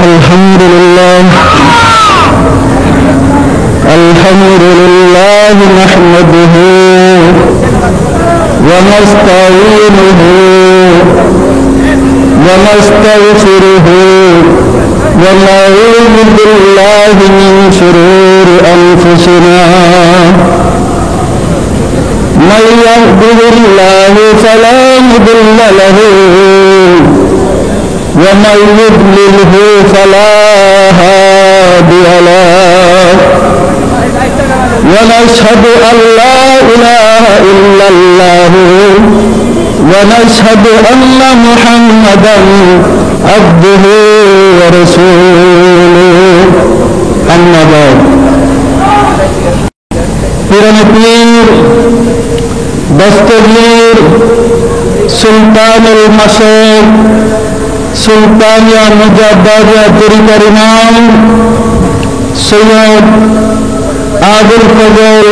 الحمد لله نحمده ونستعينه ونستغفره ونعوذ بالله من شرور أنفسنا من يهده الله فلا مضل له ومن يضلله فلا هادي له ونشهد أن لا إله إلا الله ونشهد أن محمدا عبده ورسوله أما بعد پیر پیر دستگیر سلطان المشرق سلطانیہ مجددیہ طریقہ امام সৈয়দ আবুল ফজল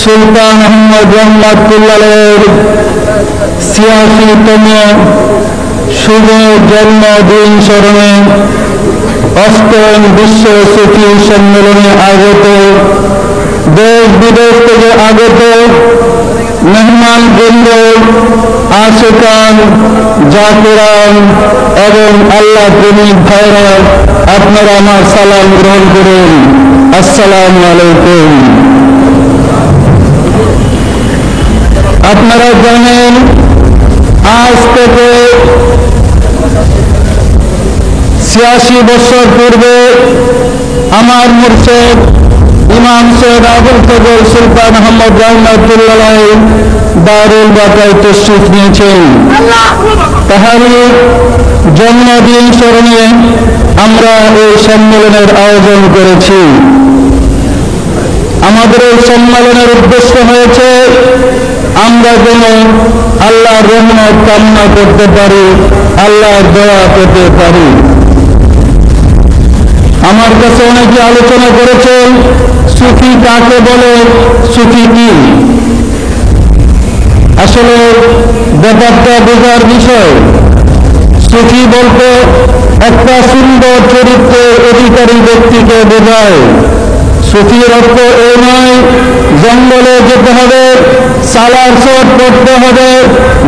সুলতান আহমদ রহমাতুল্লাহের ৮৬তম শুভ জন্মদিন স্মরণে অষ্টম বিশ্ব সুফি সম্মেলনে আগত দেশ বিদেশ থেকে আগত মেহমান বৃন্দ আশিকান জাকিরান এবং আল্লাহ প্রেমিক ভাইরা আপনারা আমার সালাম গ্রহণ করুন। আসসালামু আলাইকুম। আপনারা জানেন আজ থেকে ৮৬ বছর পূর্বে আমার মুর্শিদ ইমাম সৈয়দ আবুল ফজল সুলতান আহমদ রহমাতুল্লাহ দারুল বাকায় তশরিফ নিয়েছেন। তাহারই জন্মদিন স্মরণে আমরা এই সম্মেলনের আয়োজন করেছি। আমাদের এই সম্মেলনের উদ্দেশ্য হয়েছে আমরা যেন আল্লাহর রহমত কামনা করতে পারি, আল্লাহর দয়া পেতে পারি। আমার কাছে অনেকে আলোচনা করেছেন সুফি কাকে বলে, সুফি কি। আসলে ব্যাপারটা বোঝার বিষয়। সুফি বলতে একটা সুন্দর চরিত্রের অধিকারী ব্যক্তিকে বোঝায়। সুফির অর্থ এই নয় জঙ্গলে যেতে হবে, সালার শট করতে হবে,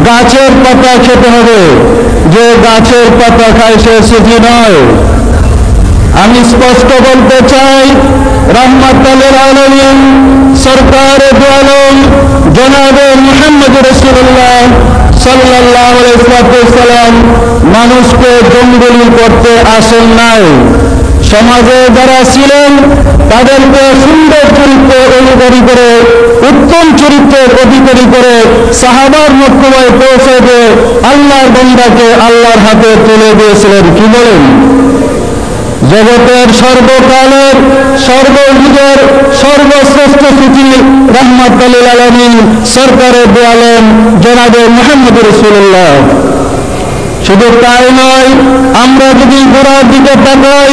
গাছের পাতা খেতে হবে। যে গাছের পাতা খায় সে সুফি নয়। আমি স্পষ্ট বলতে চাই রহমাতুল আলামিন সরকারে দু আলম জনাবে মুহাম্মদ রাসূলুল্লাহ সাল্লাল্লাহু আলাইহি ওয়াসাল্লাম মানুষকে জঙ্গলি করতে আসেন নাই। সমাজে যারা ছিলেন তাদেরকে সুন্দর চরিত্র অনুযায়ী করে, উত্তম চরিত্রের অধিকারী করে সাহাবার মক্তবায় পৌঁছে দিয়ে আল্লাহর বান্দাকে আল্লাহর হাতে তুলে দিয়েছিলেন। কি বলেন? জগতের সর্বকালের সর্বযুগের সর্বশ্রেষ্ঠ সুফি রহমাতুল আলামিন সরকারে দু আলম জনাবে মুহাম্মদ রাসূলুল্লাহ। শুধু তাই নয়, আমরা যদি গোড়ার দিকে তাকাই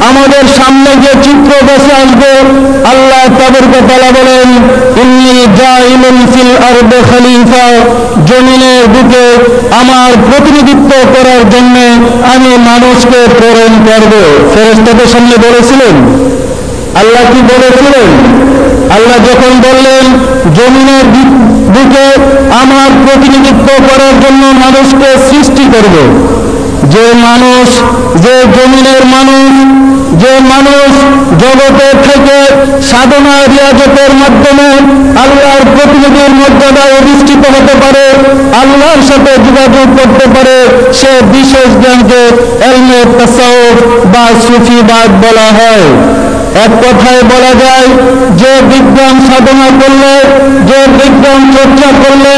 আমাদের সামনে যে চিত্র বসে আসবে, আল্লাহ তাবারক তাআলা বলেন ইন্নী জাইলুন ফিল আরদি খলিফা, জমিনের বুকে আমার প্রতিনিধিত্ব করার জন্য আমি মানুষকে প্রেরণ করব। ফেরেশতাদের সামনে বলেছিলেন। আল্লাহ কি বলেছিলেন? আল্লাহ যখন বললেন জমিনের বুকে আমার প্রতিনিধিত্ব করার জন্য মানুষকে সৃষ্টি করব, যে মানুষ, যে জমিনের মানুষ, যে মানুষ জগতের থেকে সাধনা রিয়াজতের মাধ্যমে আল্লাহর প্রতিনিধির মর্যাদায় অধিষ্ঠিত হতে পারে, আল্লাহর সাথে যোগাযোগ করতে পারে, সে বিশেষ জ্ঞানকে ইলমে তাসাউফ বা সুফিবাদ বলা হয়। এক কথায় বলা যায় যে বিজ্ঞান সাধনা করলে, যে বিজ্ঞান চর্চা করলে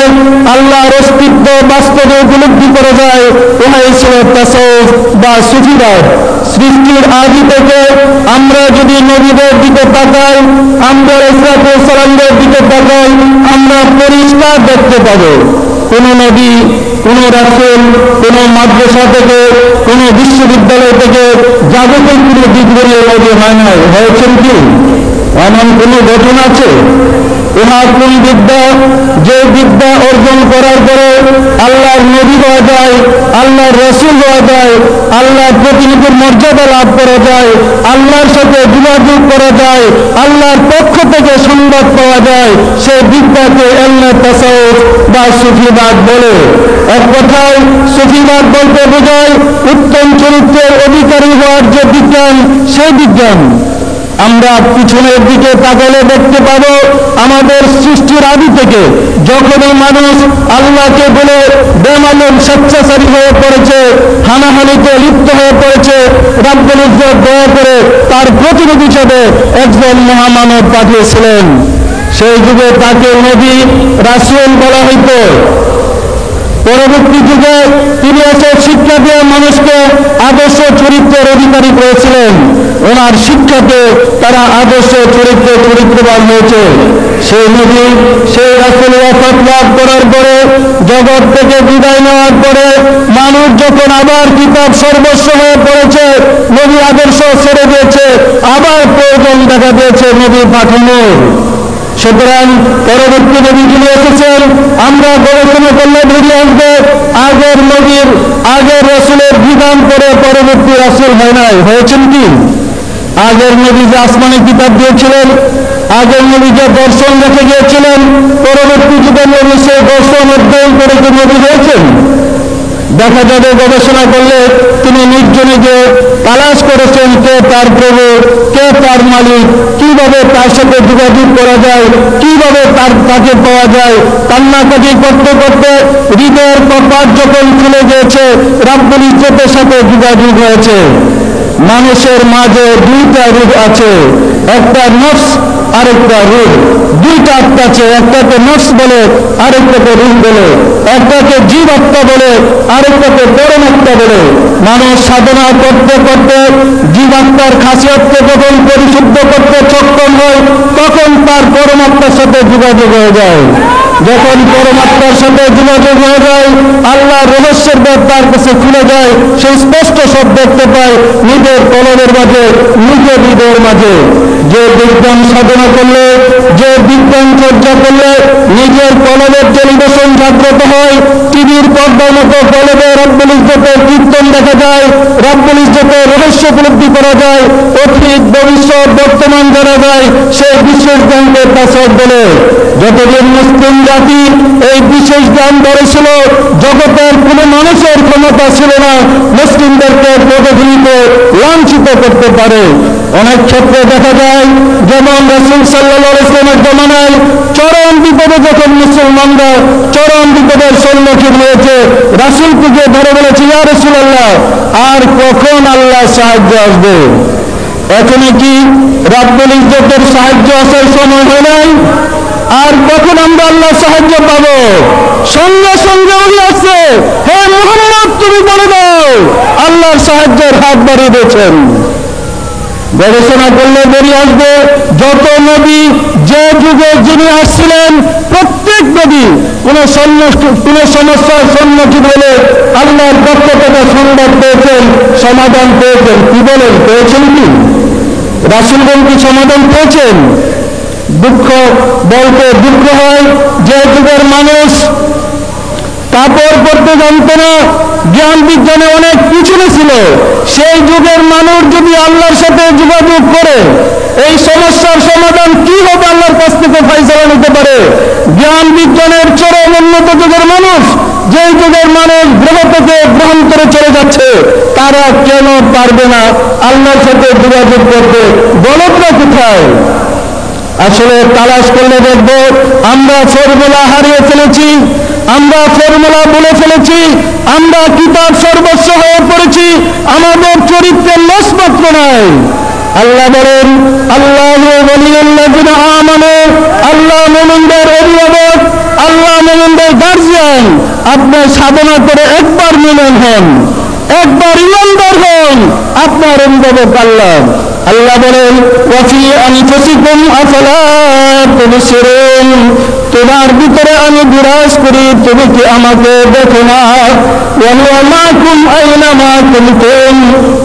আল্লাহর অস্তিত্ব বাস্তবে উপলব্ধি করা যায়, উহাই ছিল তাসাউফ বা সুফিবাদ। সৃষ্টির আদি থেকে আমরা যদি নবীদের দিকে তাকাই, আমরা ইসরাফিল সালামদের দিকে তাকাই, আমরা পরিষ্কার দেখতে পাবো কোন নবী, কোন রাসূল, কোন মাদ্রাসা থেকে, কোন বিশ্ববিদ্যালয় থেকে জাগতিক কোনো দিক বলে নবী হয় নাই। হয়েছেন কি? এমন কোন ঘটনা আছে? উহা কোন বিদ্যা? যে বিদ্যা অর্জন করার পরে আল্লাহর নবী হওয়া যায়, আল্লাহর রাসূল হওয়া যায়, আল্লাহর প্রতিনিধির মর্যাদা লাভ করা যায়, আল্লাহর সাথে যোগাযোগ করা যায়, আল্লাহর পক্ষ থেকে সংবাদ পাওয়া যায়, সে বিদ্যাকে ইলমে তাসাউফ বা সুফিবাদ বলে। এক কথায় সুফিবাদ বলতে বোঝায় উত্তম চরিত্রের অধিকারী হওয়ার যে বিজ্ঞান, সেই বিজ্ঞান। আমরা পিছনের দিকে তাকালে দেখতে পাবো আমাদের সৃষ্টির আদি থেকে যখনই মানুষ আল্লাহকে বলে বেমালুম স্বেচ্ছাচারী হয়ে পড়েছে, হানাহানিতে লিপ্ত হয়ে পড়েছে, রব্বুল ইজ্জত দয়া করে তার প্রতিনিধি হিসেবে একজন মহামানব পাঠিয়েছিলেন। সেই যুগে তাকে নবী রাসূল বলা হইত। পরবর্তী যুগে তিনি এসে শিক্ষা দিয়ে মানুষকে আদর্শ চরিত্রের অধিকারী করেছিলেন। ওনার শিক্ষাতে তারা আদর্শ চরিত্রবান হয়েছে। সেই নবী, সেই রাসূল ওয়াফাত লাভ করার পরে, জগৎ থেকে বিদায় নেওয়ার পরে মানুষ যখন আবার কিতাব সর্বস্ব হয়ে পড়েছে, নবী আদর্শ ছেড়ে দিয়েছে, আবার প্রয়োজন দেখা দিয়েছে নবী পাঠানোর। সুতরাং পরবর্তী নবী যিনি এসেছেন, আমরা গবেষণা করলে বেরিয়ে আসবে আগের নবীর, আগের রাসূলের বিধান করে পরবর্তী রাসূল হয় নাই। হয়েছেন কি? আগের নবী যে আসমানি কিতাব দিয়েছিলেন, আগের নবী যে দর্শন রেখে গিয়েছিলেন, পরবর্তী যুগের নবী সেই দর্শন অধ্যয়ন করে যে নবী হয়েছেন? দেখা যাবে গবেষণা করলে তিনি নির্জনে তালাশ করেছেন কে তার প্রভু, কে তার মালিক, কিভাবে তার সাথে যোগাযোগ করা যায়, কিভাবে তাকে পাওয়া যায়। কান্নাকাটি করতে করতে হৃদয়ের কপাট যখন খুলে গিয়েছে, রব্বুল ইজ্জতের সাথে যোগাযোগ হয়েছে। মানুষের মাঝে দুইটা রূপ আছে, একটা নফস আরেকটা রূহ। দুইটা আত্মা আছে, একটাকে নফস বলে আরেকটাকে রূহ বলে, একটাকে জীবাত্মা বলে আরেকটাকে পরমাত্মা বলে। মানুষ সাধনা করতে করতে জীবাত্মার খাসিয়তকে যখন পরিশুদ্ধ করতে সক্ষম হয়, তখন তার পরমাত্মার সাথে যোগাযোগ হয়ে যায়। যখন পরমাত্মার সাথে যোগাযোগ হয়ে যায়, আল্লাহর রহস্যের দ্বার তার কাছে খুলে যায়। সে স্পষ্ট সব দেখতে পায় নিজের কলমের মাঝে, নিজের হৃদয়ের মাঝে। যে বিজ্ঞান সাধনা করলে, যে বিজ্ঞান চর্চা করলে নিজের কলমের টেলিভিশন জাগ্রত হয়, টিভির পর্দার মতো কলমে রব্বুল ইজ্জতের কীর্তন দেখা যায়, রব্বুল ইজ্জতের রহস্য উপলব্ধি করা যায়, অতীত ভবিষ্যৎ বর্তমান জানা যায়, সেই বিশেষ জ্ঞানকে তাসাউফ বলে। যতদিন মুসলিম জাতি এই বিশেষ জ্ঞান ধরেছিল, জগতের কোনো মানুষের ক্ষমতা ছিল না মুসলিমদেরকে প্রতিনিধিত্ব লাঞ্ছিত করতে পারে। অনেক ক্ষেত্রে দেখা যায়, যেমন রাসূল সাল্লাল্লাহু আলাইহি ওয়াসাল্লামের জামানায় চরম বিপদে যখন মুসলমানরা চরম বিপদের সম্মুখীন হয়েছে, রাসূলকে ধরে বলেছে, ইয়া রাসূলুল্লাহ, আর কখন আল্লাহ সাহায্য আসবে? এখনই কি রব্বুল ইজ্জতের সাহায্য আসার সময় হয় নাই? আর কখন আমরা আল্লাহ সাহায্য পাবো? সঙ্গে সঙ্গে ওহী আসছে, হে মুহাম্মদ তুমি বলে দাও আল্লাহর সাহায্যের হাত বাড়িয়ে দিয়েছেন। গবেষণা করলে বেরিয়ে আসবে যত নবী যে যুগে যিনি আসছিলেন, প্রত্যেক নবী কোন সমস্যার সম্মুখীন হলে আল্লাহর পক্ষ থেকে সংবাদ পেয়েছেন, সমাধান পেয়েছেন। কি বলেন, পেয়েছেন কি? রাসূলগণ কি সমাধান পেয়েছেন? দুঃখ বলতে দুঃখ হয়, যে যুগের মানুষ কাপড় পরতে জানত না, জ্ঞান বিজ্ঞানে অনেক পিছনে ছিল, সেই যুগের মানুষ যদি আল্লাহর সাথে যোগাযোগ করে এই সমস্যার সমাধান কি হবে আল্লাহর কাছ থেকে ফয়সালা নিতে পারে। জ্ঞান বিজ্ঞানের চরম উন্নত যুগের মানুষ, যেই যুগের মানুষ গ্রহ থেকে গ্রহান্তরে চলে যাচ্ছে, তারা কেন পারবে না আল্লাহর সাথে যোগাযোগ করতে? গলতটা কোথায়? আসলে তালাশ করলে দেখব আমরা ফর্মুলা হারিয়ে ফেলেছি, আমরা ফর্মুলা বলে ফেলেছি, আমরা কিতাব সর্বস্ব হয়ে পড়েছি, আমাদের চরিত্রের লেশমাত্র নাই। আল্লাহ বলেন, আল্লাহু ওয়ালিয়ুল্লাযিনা আমানু, আল্লাহ মুমিনদের অভিভাবক, আল্লাহ মুমিনদের গার্জিয়ান। আপনি সাধনা করে একবার মুমিন হন, একবার ইমানদার হন, আপনার অভিভাবক আল্লাহ। আল্লাহ বলেন, ওয়াফি আনফুসিকুম আফালা তুবসিরুন, তোমার ভিতরে আমি বিরাজ করি, তুমি কি আমাকে দেখো না? ওয়া হুয়া মাকুম আইনামা কুনতুম,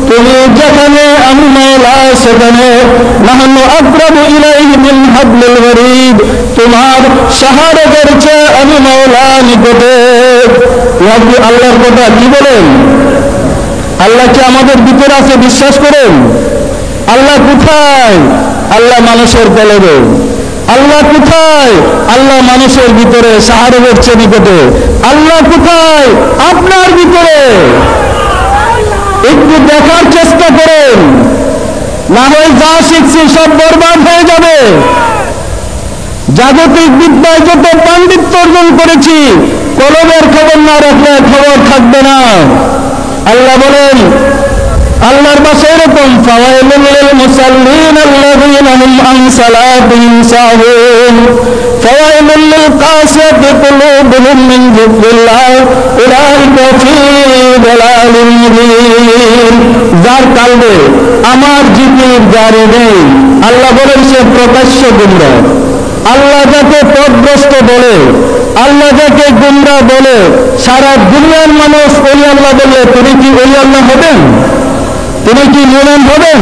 তুমি যেখানে আমি মাওলা সেখানে। নাহনু আকরাবু ইলাইহি মিন হাবলিল ওয়ারিদ, তোমার শাহাদাতের চেয়ে আমি মাওলা নিকটে। আপনি আল্লাহর কথা কি বলেন? আল্লাহ কি আমাদের ভিতরে আছে? বিশ্বাস করেন? আল্লাহ কোথায়? আল্লাহ মানুষের কলবে। আল্লাহ কোথায়? আল্লাহ মানুষের ভিতরে, শাহাদাতের চেয়ে নিকটে। আল্লাহ কোথায়? আপনার ভিতরে। একটু দেখার চেষ্টা করেন, না হয় যা শিখছি সব বরবাদ হয়ে যাবে। জাগতিক বিদ্যায় যত পাণ্ডিত্য অর্জন করেছি, কলবের খবর না রাখলে খবর থাকবে না। আল্লাহ বলেন, আল্লাহর ভাষা এরকম, ফাওয়াইলুল লিল মুসাল্লিন আল্লাযীনা হুম আন সালাতিহিম সাহুন ফাওয়াইলুল লিল কাসিয়াতি কুলুবুহুম মিন যিকরিল্লাহ উলাইকা ফী দালালিন মুবিন। যার কালবে আমার জিকির জারি নেই, আল্লাহ বলেন সে প্রকাশ্য গুমরাহ। আল্লাহ যাকে পথভ্রষ্ট বলে, আল্লাহ যাকে গুমরাহ বলে, সারা দুনিয়ার মানুষ ওলি আল্লাহ বললে তিনি কি ওলি আল্লাহ হবেন? তিনি কি মুমিন হবেন?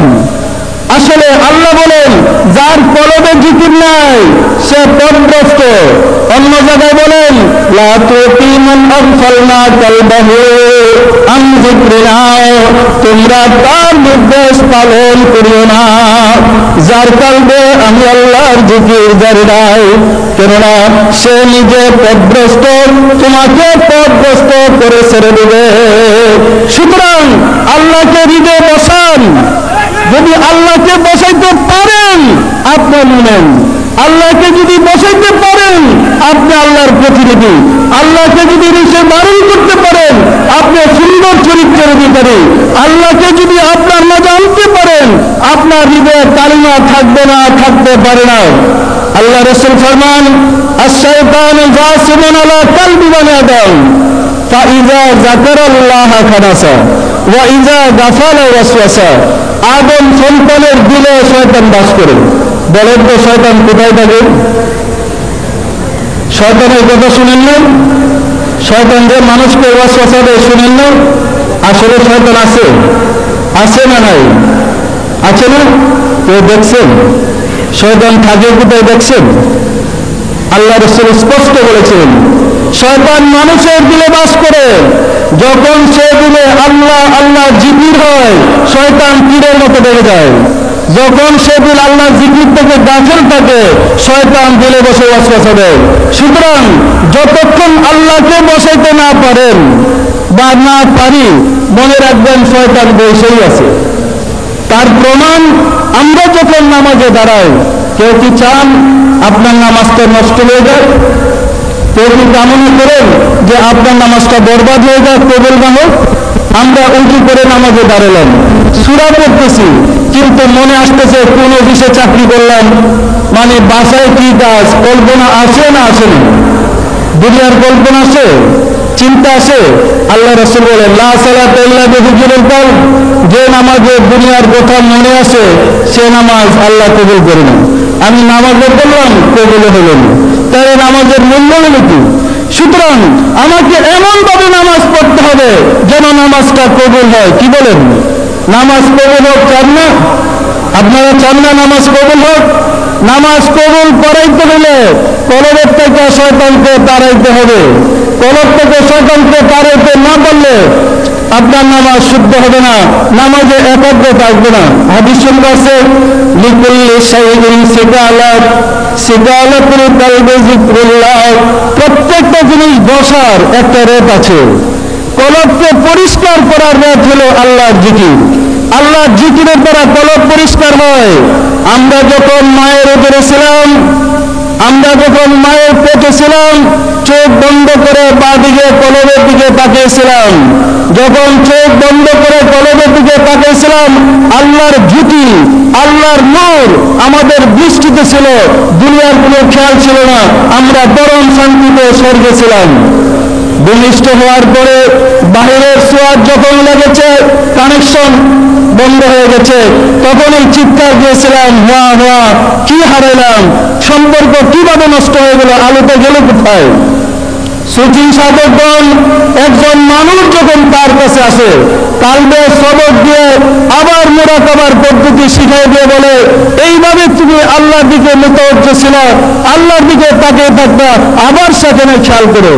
আসলে আল্লাহ বলেন যার কলবে জিকির নাই সে পথভ্রষ্ট। অন্য জায়গায় বলেন, লা তুতি মান আগফালনা কালবাহু আন যিকরিনা, তোমরা তার নির্দেশ পালন করিও না যার কলবে আমি আল্লাহর জিকির জারি নাই, কেননা সে নিজে পথভ্রষ্ট, তোমাকে পথভ্রষ্ট করে ছেড়ে দেবে। সুতরাং আল্লাহকে হৃদয়ে বসান। যদি আল্লাহকে বসাইতে পারেন আপনি মুমিন, আল্লাহকে যদি বসাইতে পারেন আপনি আল্লাহর প্রতিনিধি, আল্লাহকে যদি হৃদয়ে ধারণ করতে পারেন আপনি সুন্দর চরিত্রের অধিকারী, আল্লাহকে যদি আপনার মাঝে আনতে পারেন আপনার হৃদয়ে কালিমা থাকবে না, থাকতে পারে না। আল্লাহ রাসূল ফরমান, আশ-শাইতানু জাসিমুন আলা কালবি বানি আদম ফাইযা যাকারাল্লাহ খানাসা ওয়া ইযা গাফালা ওয়াসওয়াসা। আদম সন্তানের দিলে শয়তান বাস করে। বলেন তো শয়তান কোথায় থাকে? শয়তানের কথা শুনেন না? শয়তান যে মানুষকে ওয়াসওয়াসা দেয় শুনেন না? আসলে শয়তান আছে, আছে না নাই? আছে না? কেউ দেখছেন শয়তান থাকে কোথায়? দেখছেন? আল্লাহ রাসূল স্পষ্ট বলেছেন শয়তান মানুষের দিলে বাস করে। যখন সে দিলে আল্লাহ আল্লাহ জিকির হয় শয়তান তীরের মতো বেড়ে যায়। যখন সে দিল আল্লাহ জিকির থেকে গাফিল থাকে শয়তান দিলে বসে ওয়াসওয়াসা দেয়। সুতরাং যতক্ষণ আল্লাহকে বসাইতে না পারেন বা না পারি, মনে রাখবেন শয়তান বসেই আছে। তার প্রমাণ আমরা যখন নামাজে দাঁড়াই, কেউ কি চান আপনার নামাজটা নষ্ট হয়ে যায়? কেউ কি কামনা করেন যে আপনার নামাজটা বরবাদ হয়ে যায়, কবুল না হোক? আমরা উঁচু করে নামাজে দাঁড়ালাম, সূরা পড়তেছি, কিন্তু মনে আসতেছে কোন অফিসে চাকরি করলাম, মানে বাসায় কি কাজ, কল্পনা আসে না আসে না? দুনিয়ার কল্পনা আসে, চিন্তা আসে। আল্লাহ রাসূল বলেন, লা সালাতা ইল্লা বিযিকিরিল কলব, যে নামাজে দুনিয়ার কথা মনে আসে সে নামাজ আল্লাহ কবুল করে না। আমি নামাজে পড়লাম, কবুল হলো না, তাই নামাজের মূল্য হলো কি? সুতরাং আমাকে এমন ভাবে নামাজ পড়তে হবে যেন নামাজটা কবুল হয়। কি বলেন? নামাজ কবুল হোক চান না? আপনারা চান না নামাজ কবুল হোক? নামাজ কবুল করাইতে হলে কলবের থেকে শয়তানকে তাড়াইতে হবে। কলব থেকে শয়তানকে তাড়াইতে না পারলে আপনার নামাজ শুদ্ধ হবে না, নামাজে একাগ্রতা আসবে না। হাদিস শরীফ আছে, লিকুল্লি শাইইন সিকালাত সিকালাতুল কলবি যিকরুল্লাহ, প্রত্যেকটা জিনিস বসার একটা রেট আছে। কলবকে পরিষ্কার করার রেট হলো আল্লাহর জিকির। আল্লাহর জিকিরের দ্বারা কলব পরিষ্কার হয়। আমরা যখন মায়ের উদরে ছিলাম, আমরা যখন মায়ের পেটে ছিলাম, চোখ বন্ধ করে বাঁ দিকে কলবের দিকে তাকিয়েছিলাম। যখন চোখ বন্ধ করে কলবের দিকে তাকিয়েছিলাম, আল্লাহর জ্যোতি, আল্লাহর নূর আমাদের দৃষ্টিতে ছিল, দুনিয়ার কোনো খেয়াল ছিল না, আমরা পরম শান্তিতে স্বর্গে ছিলাম। ভূমিষ্ঠ হওয়ার পরে বাহিরের সোয়াদ যখন লেগেছে, কানেকশন বন্ধ হয়ে গেছে, তখনই চিৎকার দিয়েছিলাম, হওয়া হওয়া কি হারাইলাম, সম্পর্ক কিভাবে নষ্ট হয়ে গেল, আলোতে গেল কোথায়? সুফি সাধকগণ একজন মানুষ যখন তার কাছে আসে, কালবে সবক দিয়ে আবার মুরাকাবার পদ্ধতি শিখাই দিয়ে বলে, এইভাবে তুমি আল্লাহর দিকে মুতাওয়াজ্জিহ করেছিল, আল্লাহর দিকে তাকিয়ে থাকবা, আবার সেখানে খেয়াল করো।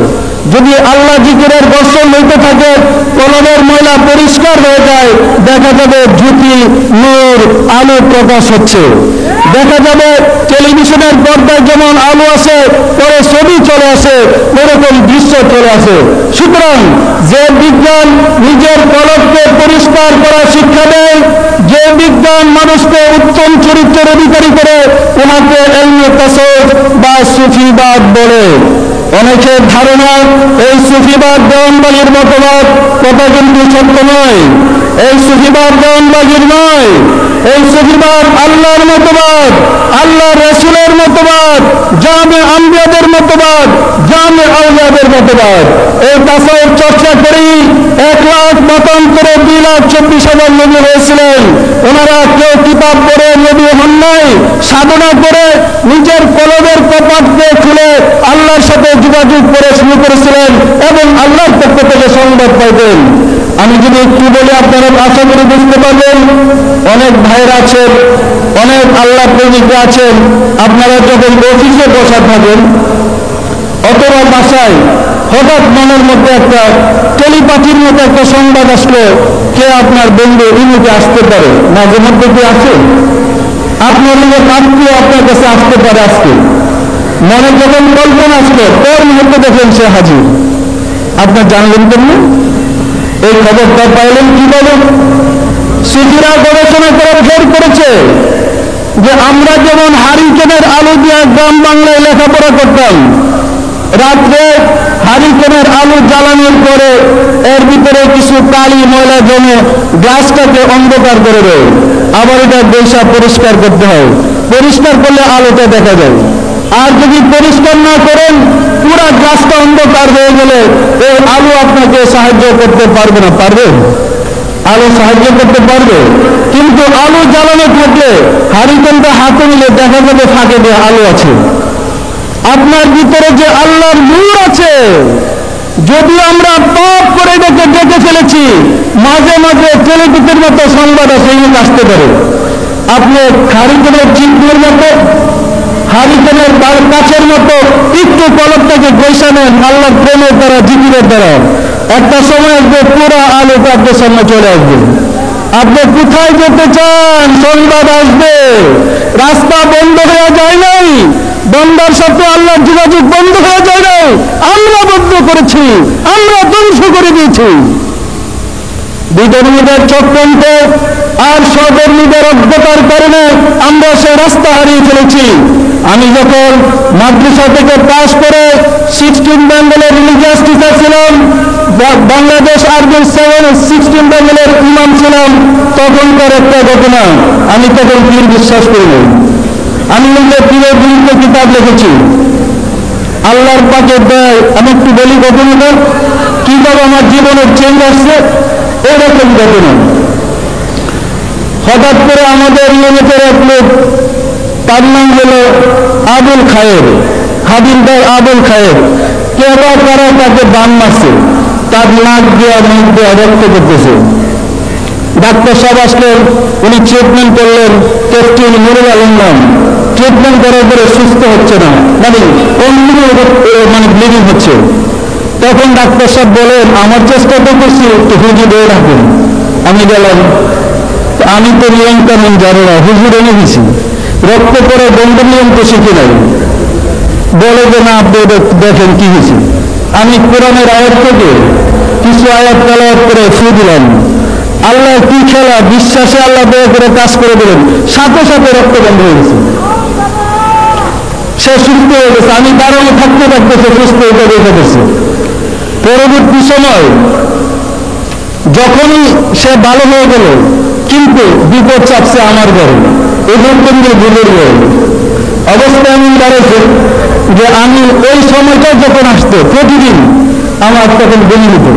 যদি আল্লাহ জিকিরের গোসল হইতে থাকে, কলবের ময়লা পরিষ্কার হয়ে যায়, দেখা যাবে জ্যোতি, নূর, আলো প্রকাশ হচ্ছে। দেখা যাবে টেলিভিশনের পর্দায় যেমন আলো আসে, পরে ছবি চলে আসে, ওরকম দৃশ্য চলে আসে। সুতরাং যে বিজ্ঞান নিজের কলবকে পরিষ্কার করার শিক্ষা দেয়, যে বিজ্ঞান মানুষকে উত্তম চরিত্রের অধিকারী করে, ওনাকে ইলমে তাসাউফ বা সুফিবাদ বলে। অনেকের ধারণা এই সুফিবাদ দেওয়ানবাগির মতবাদ, কথা কিন্তু সত্য নয়। এই সুফিবাদ দেওয়ানবাগির নয়, এই সুফিবাদ আল্লাহর মতবাদ, আল্লাহ রাসূলের মতবাদ, জামে আম্বিয়াদের মতবাদ, জামে আউলিয়াদের মতবাদ। এই তাসাউফ চর্চা করি 1 লাখ মতান্তরে 2,24,000 নবী হয়েছিলেন। ওনারা কেউ কিতাব পড়ে নবী হন নাই, সাধনা করে নিজের কলবের কপাটকে খুলে আল্লাহর সাথে যোগাযোগ করে শুরু করেছিলেন এবং আল্লাহর পক্ষ থেকে সংবাদ পাইতেন। আমি যদি একটু বলি, আপনারা আশা করে বুঝতে পারবেন। অনেক ভাইরা আছেন, অনেক আল্লাহ প্রেমিকরা আছেন, আপনারা যখন অফিসে বসা থাকেন অথবা বাসায়, হঠাৎ মনের মধ্যে একটা টেলিপাথির মতো একটা সংবাদ আসলো, কে আপনার বন্ধু ইমুকে আসতে পারে, মাঝে মধ্যে কি আসে? আপনার লোক আত্মীয় আপনার কাছে আসতে পারে। আজকে মনে যখন কল্পনা আসলো, পর মুহূর্তে দেখেন সে হাজির। আপনার জানলেন কেমন? এই খবরটা পাইলেন কিভাবে? সুফিরা গবেষণা করে বের করেছে যে আমরা যেমন হারিকেনের আলো দিয়ে গ্রাম বাংলায় লেখাপড়া করতাম, রাত্রে হারিকেনের আলো জ্বালানোর পরে এর ভিতরে কিছু কালি ময়লা জমে গ্লাসটাকে অন্ধকার করে দেয়, আবার এটা বৈশা পরিষ্কার করতে হয়। পরিষ্কার করলে আলোটা দেখা যায়। আর যদি পরিষ্কার না করেন, পুরা গ্লাসটা অন্ধকার হয়ে গেলে এই আলো আপনাকে সাহায্য করতে পারবে না। পারবে? আলো সাহায্য করতে পারবে, কিন্তু আলো জ্বালানো থাকলে হারিকেনটা হাতে নিলে দেখা যাবে ফাঁকে দিয়ে আলো আছে। আপনার ভিতরে যে আল্লাহর নূর আছে, যদি আমরা পাপ করে ডেকে ফেলেছি, মাঝে মাঝে টেলিভিশনের মতো সংবাদ আসতে পারে। আপনি হারিকেনের চিহ্নের মতো, হারিকেনের কাছের মতো একটু কলবটাকে বৈশা নেন আল্লাহর প্রেমের দ্বারা, জিকিরের দ্বারা, একটা সময় আসবে পুরো আলোটা আপনার সামনে চলে আসবে। আপনি কোথায় যেতে চান, সংবাদ আসবে। রাস্তা বন্ধ হয়ে যায় নাই, বন্দার সাথে আল্লাহর যোগাযোগ বন্ধ হয়ে যায় নাই, আমরা বন্ধ করেছি, আমরা ধ্বংস করে দিয়েছি। বিধর্মীদের চক্রান্ত আর সহধর্মীদের অজ্ঞতার কারণে আমরা সেই রাস্তা হারিয়ে ফেলেছি। আমি যখন মাদ্রাসা থেকে পাস করে 16 বেঙ্গলের রিলিজিয়াস টিচার ছিলাম, বাংলাদেশ আর্মির 16 বেঙ্গলের ইমাম ছিলাম, তখনকার একটা ঘটনা। আমি তখন পীর বিশ্বাস করিনি। আমি নিজের পীরের বিরুদ্ধে কিতাব লিখেছি, আল্লাহর পাকে দেয়। আমি একটু বলি ঘটনাটা কিভাবে আমার জীবনের চেঞ্জ আসছে। এরকম ঘটনা, হঠাৎ করে আমাদের ইউনিটের এক লোক, তার নাম হল আবুল খায়ের, হাবিলদার আবুল খায়ের, কে বা তারা তাকে বান মারছে, তার নাক দেওয়া মুখ দেওয়া রক্ত করতেছে। ডাক্তার সাহেব আসলেন, উনি ট্রিটমেন্ট করলেন, ক্যাপ্টেন নুরুল আলম নাম। ট্রিটমেন্ট করার পরে সুস্থ হচ্ছে না, মানে ব্লিডিং হচ্ছে। তখন ডাক্তার সাহেব বলেন, আমার চেষ্টা তো করছি, একটু হুজুর দিয়ে রাখুন। আমি গেলাম, আমি তো নিয়ম কানুন জানি না, হুজুর এনে দিছি, রক্ত পরে বন্ধ নিয়ম তো শিখি নাই। বলে যে না, আপনি দেখেন কি হয়েছে। আমি কোরআনের আয়াত থেকে কিছু আয়াত তেলাওয়াত করে ফু দিলাম। আল্লাহ কি খেলা, বিশ্বাসে আল্লাহ দয়া করে কাজ করে দিলেন, সাথে সাথে রক্ত বন্ধ হয়ে গেছে, সে সুস্থ হয়ে গেছে। আমি দাঁড়ানো থাকতে থাকতে সে সুস্থ হয়ে দেখে গেছে। পরবর্তী সময় যখনই সে ভালো হয়ে গেল, কিন্তু বিপদ চাপছে আমার ঘরে, এদের কেন্দ্রে ভুলের ঘরে। অবস্থা এমন দাঁড়িয়েছে যে আমি ওই সময়টা যখন আসতো, প্রতিদিন আমার তখন বমি হতো,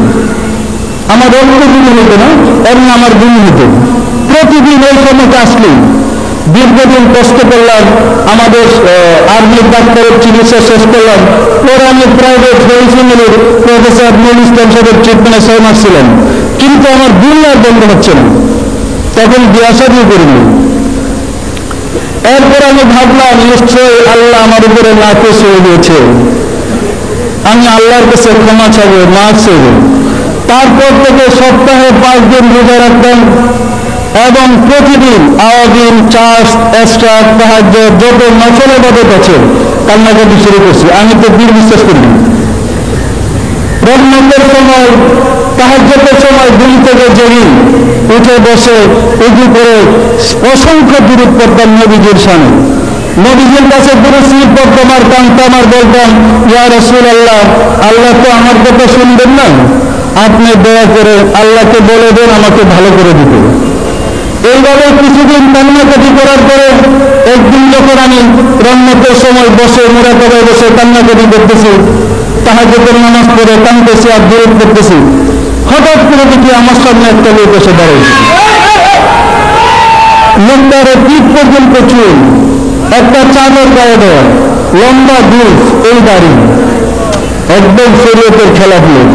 আমার রক্ত বমি হতো না, এমন আমার বমি হতো প্রতিদিন ওই সময়টা আসলেই। দীর্ঘদিন কষ্ট করলাম, আমাদের আর্মির ডাক্তারের চিকিৎসা শেষ করলাম। পরে আমি প্রাইভেট ফ্যামিলির প্রফেসর নুরুল ইসলাম সাহেবের ট্রিটমেন্টে 6 মাস ছিলাম, কিন্তু আমার দুনিয়ার বন্ধ হচ্ছে না। তখন বিয়ে শাদী করিনি। এরপর আমি ভাবলাম নিশ্চয়ই আল্লাহ আমার উপরে নাকশ হয়ে গিয়েছে, আমি আল্লাহর কাছে ক্ষমা চাবো, মাফ চাইব। তারপর থেকে সপ্তাহে 5 দিন রোজা রাখতাম এবং প্রতিদিন আওয়াদিন, চাষ, এক্সট্রা, তাহাজ্জুদ, যত নফল ইবাদত আছে কান্নাকাটি শুরু করছি। আমি তো দৃঢ় বিশ্বাস করি রহমতের সময়, তাহাজ্জুদের সময় ঘুম থেকে জেগে উঠে বসে উজু করে অসংখ্য দুরূদ পড়তাম নবীজির সামনে। নবীজির কাছে দুরূদ শরীফ পড়তাম আর কাঁদতাম আর বলতাম, ইয়া রাসূলুল্লাহ, আল্লাহ তো আমার কথা শুনবেন না, আপনি দয়া করে আল্লাহকে বলে দেন আমাকে ভালো করে দিতে। এইভাবে কিছুদিন কান্নাকাটি করার পরে একদিন যখন আমি রহমতের সময় বসে মুরাকাবায় বসে কান্নাকাটি করতেছি, তাহাজ্জুদের নামাজ পড়ে কাঁদতেছি আর দুরূদ পড়তেছি, হঠাৎ করে দেখি আমার সামনে একটা লোক এসে দাঁড়িয়েছে। লোকটার পিঠ পর্যন্ত চুল, একটা চাদর গায়ে দেওয়া, লম্বা দুধ, এই দাড়ি, একদম শরীয়তের খেলাফ লোক,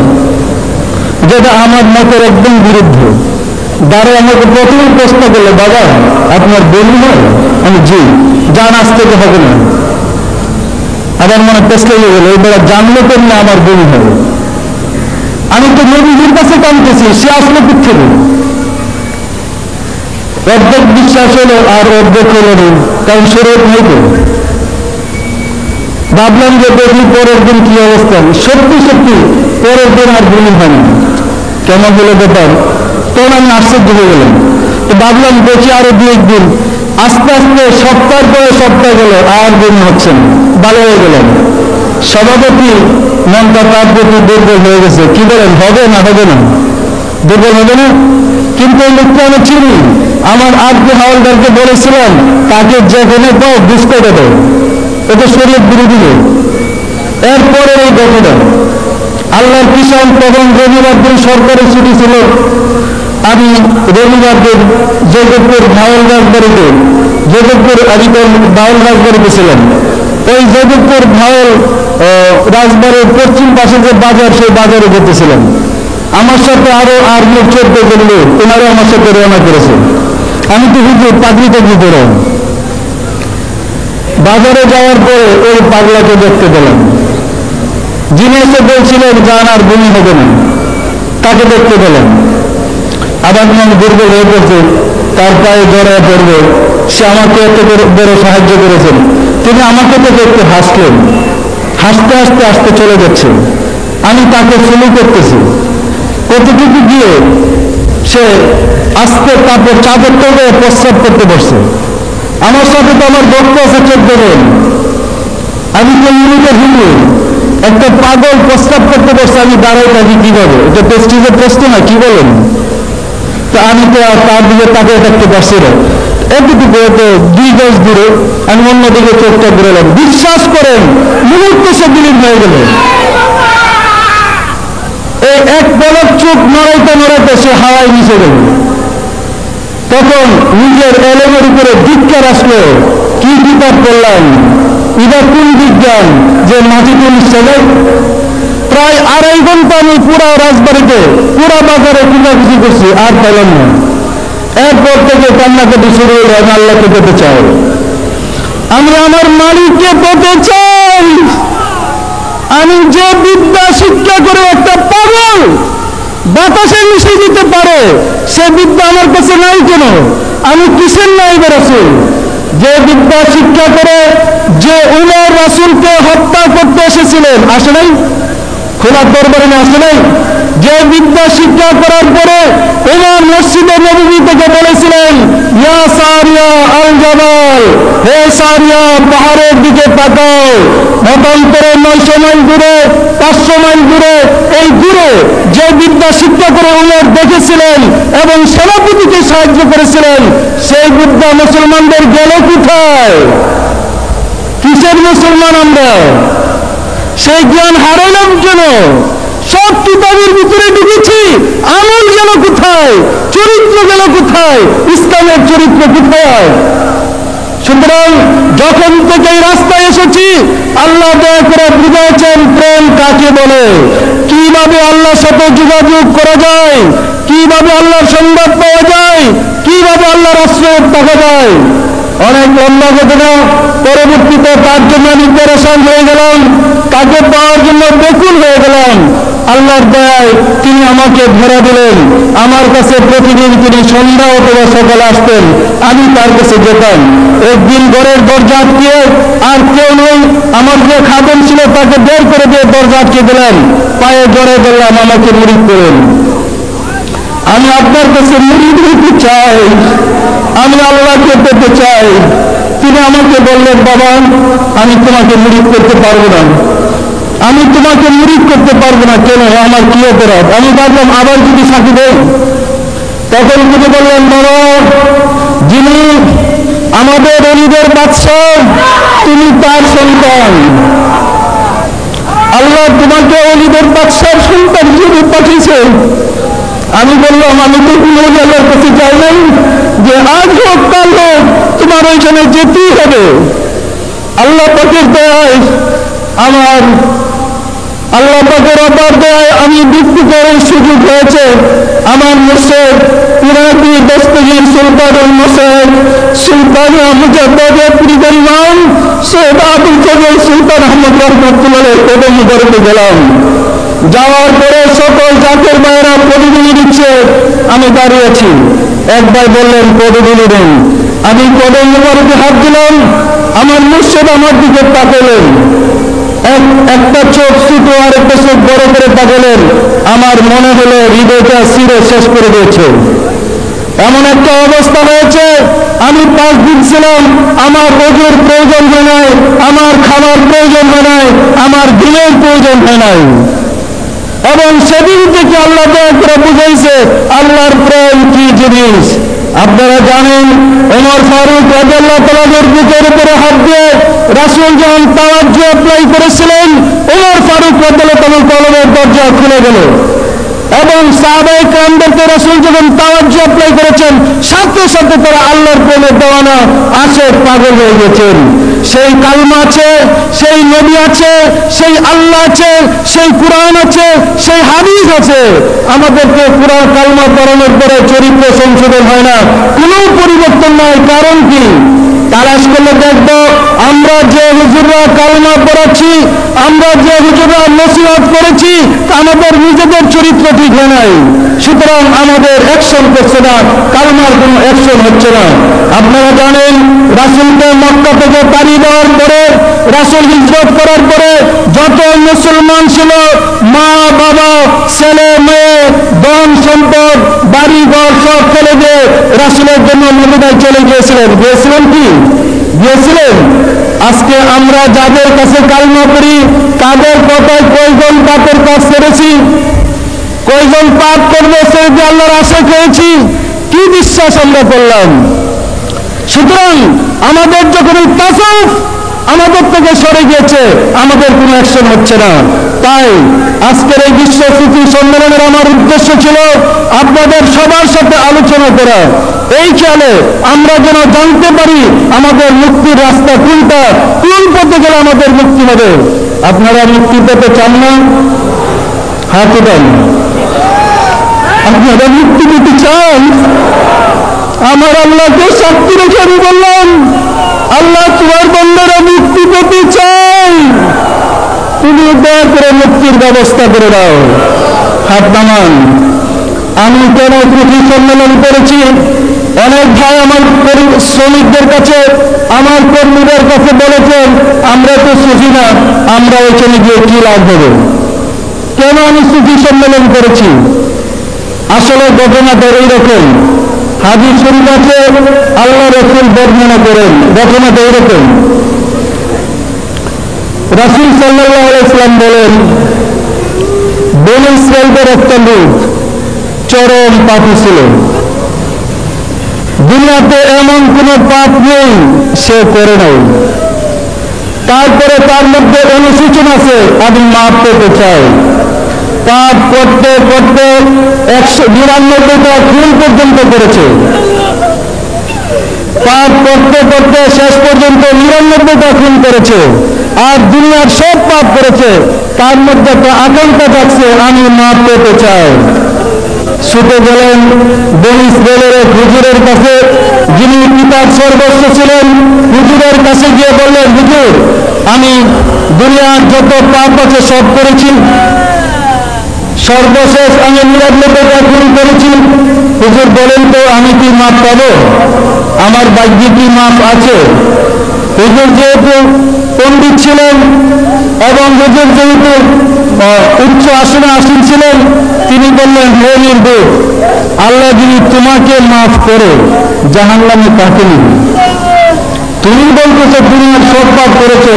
যেটা আমার মতের একদম বিরুদ্ধে। দাঁড়ে আমাকে প্রথমে প্রশ্ন করলো, বাবা আপনার বন্ধু হয়? আমি জি। জান আজ থেকে হবে না। আবার মনে পেছলে গেল, এবার জানলে তো না আমার বন্ধু হবে। আমি তো নবীজির কাছে কাঁদতেছি, সে আসলো থেকে অর্ধেক বিশ্বাস হলো আর অর্ধেক হলো না, কারণ শরীয়ত নেই তো। ভাবলাম যে দেখি পরের দিন কি অবস্থা। সত্যি সত্যি পরের দিন আর বমি হয়নি। কেমন হলো ব্যাপার, তখন আমি আশ্চর্য হয়ে গেলাম। তো ভাবলাম দেখি আরো 2-1 দিন। আস্তে আস্তে সপ্তাহের পরে সপ্তাহ গেল, আর বমি হচ্ছে না, ভালো হয়ে গেলাম। সভাপতি মনটা তার প্রতি দুর্বল হয়ে গেছে। কি বলেন, হবে না? হবে না, দুর্বল হবে না। কিন্তু এই লোকটা আমি চিনি, আমার আব্দুল হাওলদারকে বলেছিলাম তাকে যেখানে পাও বিস্কুটে দাও, এটা শরীয়ত বিরোধী। এরপরে এই ঘটনা, আল্লাহর কিষান তখন রবিবার দিন সরকারি ছুটি ছিল। আমি রবিবার দিন জগৎপুর ভাওয়াল রাজবাড়িতে, জগৎপুর আমি তো ভাওয়াল রাজবাড়িতে ছিলাম। ওই জগৎপুর ভাওয়াল রাজবাড়ির পশ্চিম পাশে যে বাজার, সেই বাজারে যেতেছিলাম। আমার সাথে আরো 14 জন লোক, ওনারা আমার সাথে রওনা করেছে। আমি তো হুজুর পাগড়িতে গিয়ে ধরলাম। বাজারে যাওয়ার পরে ওই পাগলাকে দেখতে পেলাম, যিনি এসে বলছিলেন জান আর বমি হবে না, তাকে দেখতে পেলাম। আবার মন দুর্বল হয়ে পড়ছে, তার পায়ে জড়ায় পড়বে। সে আমাকে এত বড় সাহায্য করেছেন। তিনি আমাকে তো দেখতে হাসলেন, হাসতে হাসতে আসতে চলে যাচ্ছে। আমি তাকে ফলো করতেছি। কতটুকু গিয়ে সে আস্তে তারপর চাদর তবে প্রস্রাব করতে বসছে। আমার সাথে তো আমার বক্ত আছে 14 জন। আমি তো ইউনিটের হুজুর, একটা পাগল প্রস্রাব করতে বসছে, আমি দাঁড়াই থাকি কিভাবে? এটা প্রেস্টিজের প্রশ্ন না, কি বলেন? তো আমি তো তার দিকে তাকে দেখতে পারছি না। এতটুকু হয়তো 2 গজ দূরে, আমি অন্যদিকে চোখটা ঘুরেলাম। বিশ্বাস করেন মুহূর্তে সে বিলীন হয়ে গেল। এই এক পলক চোখ নড়াইতে নড়াইতে সে হাওয়ায় মিশে গেল। তখন নিজের এলেমের উপরে ধিক্কার আসলো, কি বিপদ করলাম, এবার কোন বিজ্ঞান যে মাটিতে মিশে যায়। প্রায় 2.5 ঘন্টা আমি পুরা রাজবাড়িতে, পুরা বাজারে খোঁজাখুঁজি করছি, আর পেলাম না। এরপর থেকে কান্নাকাটি শুরু হলো, আমি আল্লাহকে পেতে চাই, আমি আমার মালিককে পেতে চাই। আমি যে বিদ্যা শিক্ষা করে একটা পাগল বাতাসে মিশে দিতে পারে, সে বিদ্যা আমার কাছে নাই কেন? আমি কিসের নাই বেরোছি? যে বিদ্যা শিক্ষা করে যে উমর রাসূলকে হত্যা করতে এসেছিলেন, আসে নাই? খোলার দরবারে আসে নাই? যে বিদ্যা শিক্ষা করার পরে উমর মসজিদে নববী থেকে বলেছিলেন, ইয়া সারিয়া আল জাবাল, হে সারিয়া পাহাড়ের দিকে তাকাও। মতান্তরে 900 মাইল দূরে, 500 মাইল দূরে, এই দূরে যে বিদ্যা শিক্ষা করে উমর দেখেছিলেন এবং সেনাপতিকে সাহায্য করেছিলেন, সেই বিদ্যা মুসলমানদের গেল কোথায়? কিসের মুসলমান আমরা? সেই জ্ঞান হারাইলাম কেন? সব কিতাবের ভিতরে ঢুকেছি, আমল গেল কোথায়? চরিত্র গেল কোথায়? ইসলামের চরিত্র কোথায়? সুতরাং যখন থেকে এই রাস্তায় এসেছি, আল্লাহ দয়া করে বুঝাচ্ছেন প্রেম কাকে বলে, কিভাবে আল্লাহর সাথে যোগাযোগ করা যায়, কিভাবে আল্লাহর সংবাদ পাওয়া যায়, কিভাবে আল্লাহর আশ্রয় পাওয়া যায়। অনেক লম্বা ঘটনা। পরবর্তীতে তার জন্য আমি পেরেশান হয়ে গেলাম, তাকে পাওয়ার জন্য ব্যাকুল হয়ে গেলাম। আল্লাহর দয়ায় তিনি আমাকে ধরা দিলেন। আমার কাছে প্রতিদিন তিনি সন্ধ্যা অথবা সকালে আসতেন, আমি তার কাছে যেতাম। একদিন ঘরের দরজা আটকে, আর কেউ নেই, আমার যে খাদেম ছিল তাকে বের করে দিয়ে দরজা আটকে দিলেন। পায়ে জড়ে বললাম, আমাকে মুরিদ করেন, আমি আপনার কাছে মুরিদ হতে চাই, আমি আল্লাহকে পেতে চাই। তিনি আমাকে বললেন, বাবা আমি তোমাকে মুরিদ করতে পারবো না, আমি তোমাকে মুরিদ করতে পারবো না। কেন? আমার কি অপরাধ? আমি ভাবলাম আবার যদি সাথী দেয়। তখন তিনি বললেন, বাবা যিনি আমাদের অলিদের বাদশা, তুমি তার সন্তান। আল্লাহ তোমাকে অলিদের বাদশার সন্তান হিসেবে পাঠিয়েছে। আমি বললাম, আমি তো কোনো আল্লাহর কাছে যাই নাই যে আজ হোক কাল হোক তোমার ওইখানে যেতেই হবে। আল্লাহ পাকের দয়ায় আমার আল্লাহ পাকের অপার দয়ায় আমি বৃত্তি করার সুযোগ হয়েছে। আমার মুর্শিদ পিরাতি দস্তগীর সুলতানুল মুর্শিদ সুলতান মুজাদ্দিদ পীরুল ইমাম সৈয়দ আবুল ফজল সুলতান আহমদ রহমাতুল্লাহ কদম মুবারকে গেলাম। যাওয়ার পরে সকল জাতের ভাইয়েরা পদধূলি দিচ্ছে, আমি দাঁড়িয়ে আছি। একবার বললেন পদধূলি দেন, আমি কদম মুবারকে হাত দিলাম। আমার মুর্শিদ আমার দিকে তাকালেন, একটা চোখ ছোট আর একটা চোখ বড় করে তাকালেন। আমার মনে হলো হৃদয়টা ছিঁড়ে শেষ করে দিয়েছে। এমন একটা অবস্থা হয়েছে, আমি 5 দিন ছিলাম, আমার ওজুর প্রয়োজন হয় নাই, আমার খাবার প্রয়োজন হয় নাই, আমার দিনের প্রয়োজন হয় নাই। এবং সেদিন থেকে আল্লাহ দয়া করে বুঝাইছে আল্লাহর প্রেম কি জিনিস। আপনারা জানেন ওমর ফারুক রাদিয়াল্লাহু তাআলার বুকের উপরে হাত দিয়ে রাসূল যখন তাওয়াজ্জুহ অ্যাপ্লাই করেছিলেন, ওমর ফারুক রাদিয়াল্লাহু তাআলার কলমের দরজা খুলে গেল। এবং সাহাবায়ে কেরামদেরকে রাসূল যখন তাওয়াজ্জুহ অ্যাপ্লাই করেছেন, সাথে সাথে তারা আল্লাহর প্রেমে দেওয়ানা, আশেক, পাগল হয়ে গেছেন। সেই কালমা আছে, সেই নবী আছে, সেই আল্লাহ আছে, সেই কুরআন আছে, সেই হাদিস আছে। আমাদেরকে কুরআন কালমা পড়ানোর পরে চরিত্র সংশোধন হয় না, কোনো পরিবর্তন নাই। কারণ কি? তালাশ করলে দেখবো আমরা যে হুজুররা কালমা পড়াচ্ছি, আমরা যে হুজুররা নসিহত করেছি, আমাদের নিজেদের চরিত্র ঠিক হয় নাই। সুতরাং আমাদের অ্যাকশন করছে না, কালমার কোনো অ্যাকশন হচ্ছে না। আপনারা জানেন রাসূলকে মক্কা থেকে পাড়ি দেওয়ার পরে, রাসূল হিজরত করার পরে যত মুসলমান ছিল, মা বাবা ছেলে মেয়ে ধন সম্পদ বাড়ি ঘর সব ফেলে দিয়ে রাসূলের জন্য মদিনায় চলে গিয়েছিলেন কি? গিয়েছিলেন। আজকে আমরা যাদের কাছে কালমা পড়ি, তাদের কথায় কয়জন পাপের কাজ করেছি? কয়জন পাপ করবে সে যে আল্লাহর আশা করেছি? কি বিশ্বাস আমরা করলাম? সুতরাং আমাদের যখন এই তাসাউফ আমাদের থেকে সরে গিয়েছে, আমাদের কোনো অ্যাকশন হচ্ছে না। তাই আজকের এই বিশ্ব সুফি সম্মেলনের আমার উদ্দেশ্য ছিল আপনাদের সবার সাথে আলোচনা করা। এই খেয়ালে আমরা যেন জানতে পারি আমাদের মুক্তির রাস্তা কোনটা, কোন পথে গেলে আমাদের মুক্তি হবে। আপনারা মুক্তি পেতে চান না? হাত দেন। আপনারা মুক্তি পেতে চান? আমার আল্লাহকে সাক্ষী রেখে আমি বললাম, আল্লাহ তোমার বান্দারা মুক্তি পেতে চাই, তুমি দয়া করে মুক্তির ব্যবস্থা করে দাও। হাত নামান। আমি কেন সুফি সম্মেলন করেছি? অনেক ভাই আমার শ্রমিকদের কাছে, আমার কর্মীদের কাছে বলেছেন, আমরা তো সুফি না, আমরা ওইখানে গিয়ে কি লাভ হবে? কেন আমি সুফি সম্মেলন করেছি? আসলে ঘটনাটা এইরকম। হাদিস শরীফ আছে, আল্লাহ রাসূল বর্ণনা করেন, ঘটনাটা এইরকম। রাসূল সাল্লাল্লাহু আলাইহি ওয়াসাল্লাম বলেন, বনী ইসরাঈলের একটা লোক চরম পাপী ছিল। দুনিয়াতে এমন কোন পাপ নেই সে করে নাই। তারপরে তার মধ্যে অনুশোচন আছে, আমি মাফ পেতে চাই। পাপ করতে করতে 199টা খুন পর্যন্ত করেছে। পাপ করতে করতে শেষ পর্যন্ত 99টা খুন করেছে। আর দুনিয়ার সব পাপ করেছে, তার মধ্যে একটা আকাঙ্ক্ষা থাকছে, আমি মাফ পেতে চাই। ছুটে গেলেন বনী ইসরাঈলের এক হুজুরের কাছে, যিনি কিতাব সর্বস্ব ছিলেন। হুজুরের কাছে গিয়ে বললেন, হুজুর আমি দুনিয়ার যত পাপ আছে সব করেছি, সর্বশেষ আমি 99টা খুন করেছি। হুজুর বলেন তো আমি কি মাপ পাবো? আমার ভাগ্যে কি মাপ আছে? হুজুর যেহেতু পণ্ডিত ছিলেন এবং হুজুর যেহেতু উচ্চ আসনে আসীন ছিলেন, তিনি বললেন, হে নির্দোষ, আল্লাহ যদি তোমাকে মাফ করে জাহান্নামে কাকে নিবে? তুমি বলতেছো দুনিয়ার সব পাপ করেছো,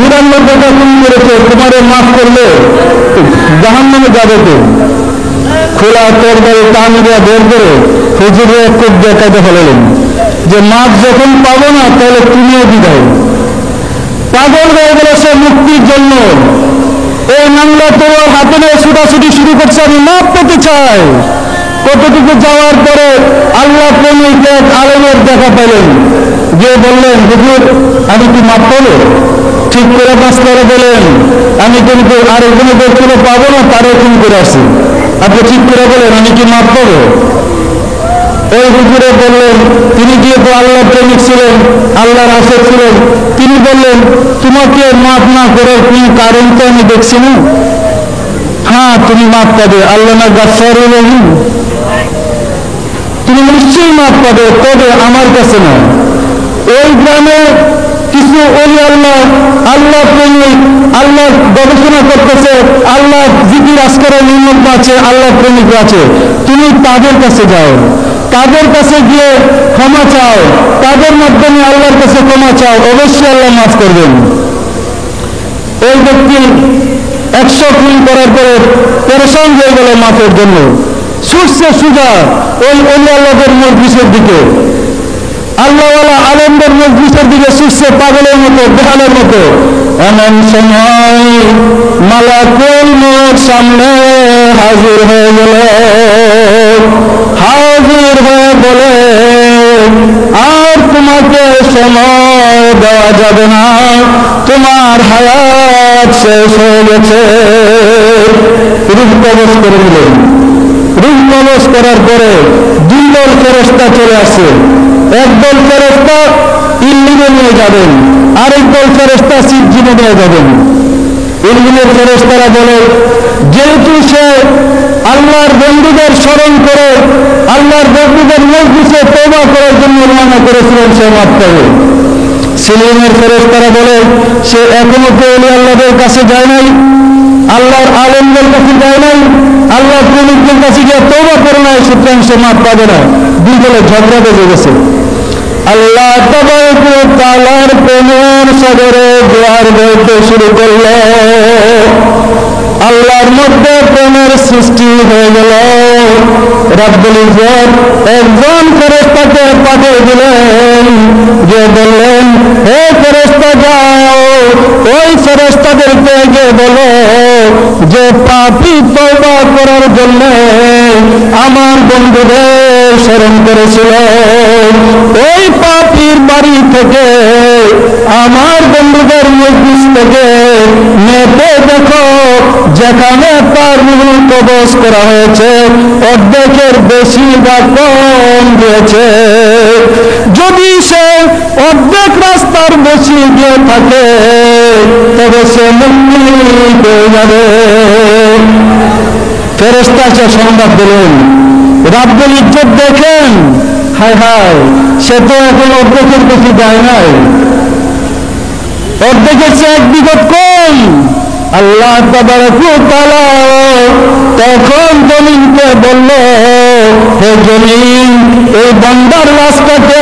99টা খুন করেছো, তোমারে মাফ করলে জাহান্নামে যাবে তো? খোলা তরবারি টান দিয়ে বের করে হুজুরের খুব দেখাতে ফেলেন যে মাফ যখন পাবো না তাহলে তুমিও বিদায়। পাগল হয়ে গেল সে মুক্তির জন্য। এই মামলা তোমার হাতে নিয়ে ছুটাছুটি শুরু করছে, আমি মাফ পেতে চাই। কতটুকু যাওয়ার পরে আল্লাহ প্রেমিক এক আলেমের দেখা পেলেন, গিয়ে বললেন, হুজুর আমি কি মাফ পাবো? ঠিক করে পাস করে বলেন, আমি কিন্তু আরেকজনের ব্যক্তিকে পাবো না, তারও খুন করে আসি, আপনি ঠিক করে বলেন আমি কি মাফ পাবো? ওই হুজুরে বললেন, তিনি যেহেতু আল্লাহর প্রেমিক ছিলেন, আল্লাহর আশিক ছিলেন, তিনি বললেন, তোমাকে মাফ না করার কোন কারণ তো আমি দেখছি না। হ্যাঁ তুমি মাফ পাবে, আল্লাহ না গাফফারুর রহিম, তুমি নিশ্চয়ই মাফ পাবে, তবে আমার কাছে না। ওই গ্রামে কিছু ওলি আল্লাহ, আল্লাহ প্রেমিক, আল্লাহ গবেষণা করতেছে, আল্লাহ জিকির আজকারের নিয়ম আছে, আল্লাহ প্রেমিক আছে, তুমি তাদের কাছে যাও, তাদের কাছে গিয়ে ক্ষমা চাও, তাদের মাধ্যমে আল্লাহর কাছে ক্ষমা চাও, অবশ্যই আল্লাহ মাফ করবেন। ওই ব্যক্তি 100 খুন করার পরে পেরেশান হয়ে গেল মাফের জন্য, ছুটছে সুজা ওই ওলি আল্লাহদের মজলিসের দিকে, আল্লাহওয়ালা আলেমদের মজলিসের দিকে ছুটছে পাগলের মতো, বেহালের মতো। এমন সময় মালাকুল মউত সামনে হাজির হয়ে গেল, হাজির হয়ে বলে, আর তোমাকে সময় দেওয়া যাবে না, তোমার হায়াত শেষ হয়ে গেছে। রূহ কবজ করে দিলেন। রূহ কবজ করার পরে 2 দল ফেরেশতা চলে আসে। একদল ফেরেশতা ইল্লিনে নিয়ে যাবেন, আরেক দল ফেরেশতা সিজ্জিনে নিয়ে যাবেন। ইল্লিনের ফেরেশতারা বলে, যেহেতু সে আল্লাহর বন্ধুদের স্মরণ করে আল্লাহর বন্ধুদের মজলিসে তওবা করার জন্য রওনা করেছিলেন, সে মাফ পাবে। সিলিমের ফেরেশতারা বলে, সে এখনো তো ওলি আল্লাহদের কাছে যায় নাই, আল্লাহর আলেমদের কাছে যায় নাই, আল্লাহর প্রেমিকদের কাছে গিয়ে তওবা করে নাই, সুতরাং সে মাফ পাবে না। 2 দলে ঝগড়া বেজে গেছে। আল্লাহ তাবারক ওয়া তাআলার প্রেমের সাগরে জোয়ার বইতে শুরু করল। আল্লাহর মধ্যে প্রেমের সৃষ্টি হয়ে গেল। রব্বুল ইজ্জত একজন ফেরেশতাকে পাঠিয়ে দিলেন, যে বললেন, হে ফেরেশতা যাও, ওই ফেরেশতাদেরকে গিয়ে বলো যে পাপী তওবা করার জন্য আমার বন্ধুদের স্মরণ করেছিল, ওই পাপীর বাড়ি থেকে আমার বন্ধুদের মজলিস থেকে মেপে দেখো, যেখানে তার রূহ কবজ করা হয়েছে অর্ধেকের বেশি বা কম দিয়েছে। যদি সে অর্ধেক রাস্তার বেশি গিয়ে থাকে তবে সে মুক্তি পেয়ে যাবে। ফেরেশতা সে সংবাদ দিলেন। রব্বুল ইজ্জত দেখেন, হায় হায়, সে তো এখন অর্ধেকের বেশি যায় নাই, অর্ধেকের চেয়ে 1 বিঘত কম। আল্লাহ তাবারক ওয়া তাআলা তখন জমিনকে বলল, হে জমিন, এই বান্দার রাস্তাকে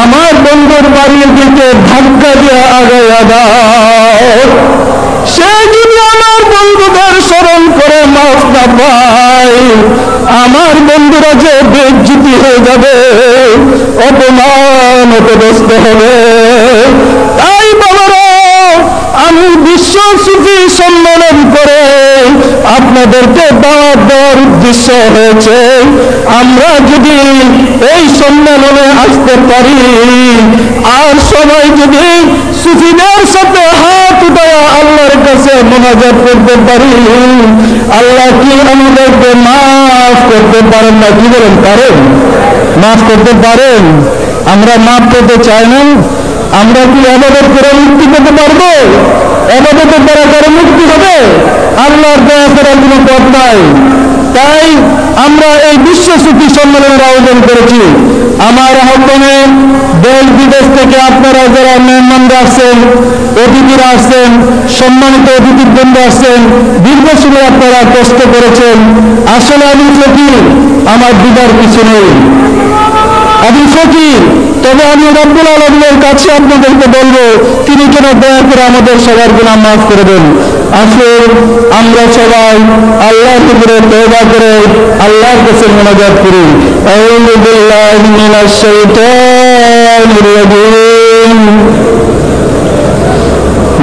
আমার বন্ধুর বাড়ির দিকে ধাক্কা দিয়ে আগাইয়া দাও। সে যদি আমার বন্ধুদের স্মরণ করে মাফ না পায়, আমার বন্ধুরা যে বেইজ্জতি হয়ে যাবে, অপমান অপদস্থ হবে। তাই বাবারা, আমি বিশ্ব সুফি সম্মেলন করে আপনাদেরকে দাওয়াত দেওয়ার উদ্দেশ্য হয়েছে, আমরা যদি এই সম্মেলনে আসতে পারি আর সবাই যদি সুফিদের সাথে হাত উঠায়া আল্লাহর কাছে মুনাজাত করতে পারি, আল্লাহ কি আমাদেরকে মাফ করতে পারেন না? কি বলেন, পারেন? মাফ করতে পারেন? আমরা মাফ পেতে চাই না? আমরা কি ইবাদত করে মুক্তি পেতে পারবো? ইবাদতের দ্বারা করে মুক্তি হবে? আল্লাহর দয়া করার কোনো পথ নাই। তাই আমরা এই বিশ্ব সুফি সম্মেলনের আয়োজন করেছি। আমার আহ্বানে দেশ বিদেশ থেকে আপনারা যারা মেহমানরা আসছেন, অতিথিরা আসছেন, সম্মানিত অতিথিবৃন্দ আসছেন, দীর্ঘ সময় আপনারা কষ্ট করেছেন। আসলে আমি ফকির, আমার দিদার কিছু নেই, আমি ফকির। তবে আমি রব্বুল আলামিনের কাছে আপনাদেরকে বলবো, তিনি যেন দয়া করে আমাদের সবার গুনাহ মাফ করে দেন। আসুন আমরা সবাই আল্লাহর উপরে তওবা করে আল্লাহর কাছে মুনাজাত করি। আউযু বিল্লাহি মিনাশ শাইতানির রাজীম।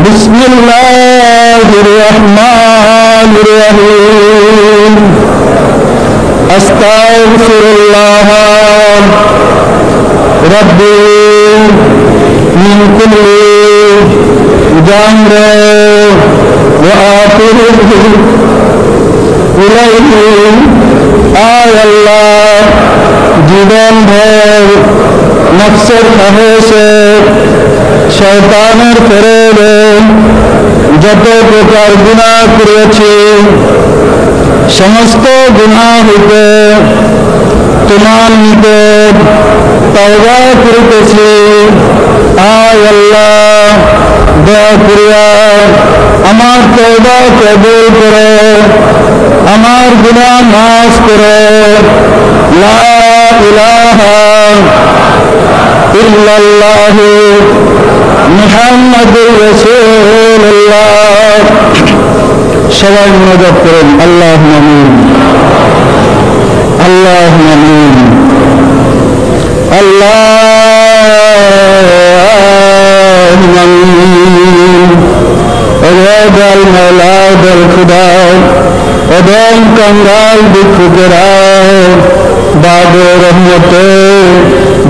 বিসমিল্লাহির রহমানির রহিম। আস্তাগফিরুল্লাহ রব্বি মিন কুল্লি জামরে ওয়া আতুবু ইলাইহি। আয় আল্লাহ, জীবন ভর নফসের খাহেশে, শয়তানের ফেরেবে যত প্রকার গুনাহ করেছি, সমস্ত গুনাহ হইতে তোমার নিকট তওবা করিতেছি। আয় আল্লাহ, দয়া করিয়া আমার তওবা কবুল করে আমার গুনাহ মাফ করে। লা ইলাহা ইল্লাল্লাহ মুহাম্মাদুর রাসূলুল্লাহ। সবাই মুনাজাত করেন, আল্লাহুম্মা আমিন, আল্লাহুম্মা আমিন, আল্লাহুম্মা আমিন। ওয়াদাল মাওলাদাল খুদা ওদম কাঙ্গাল বিখুকেরা বাদে রহমতে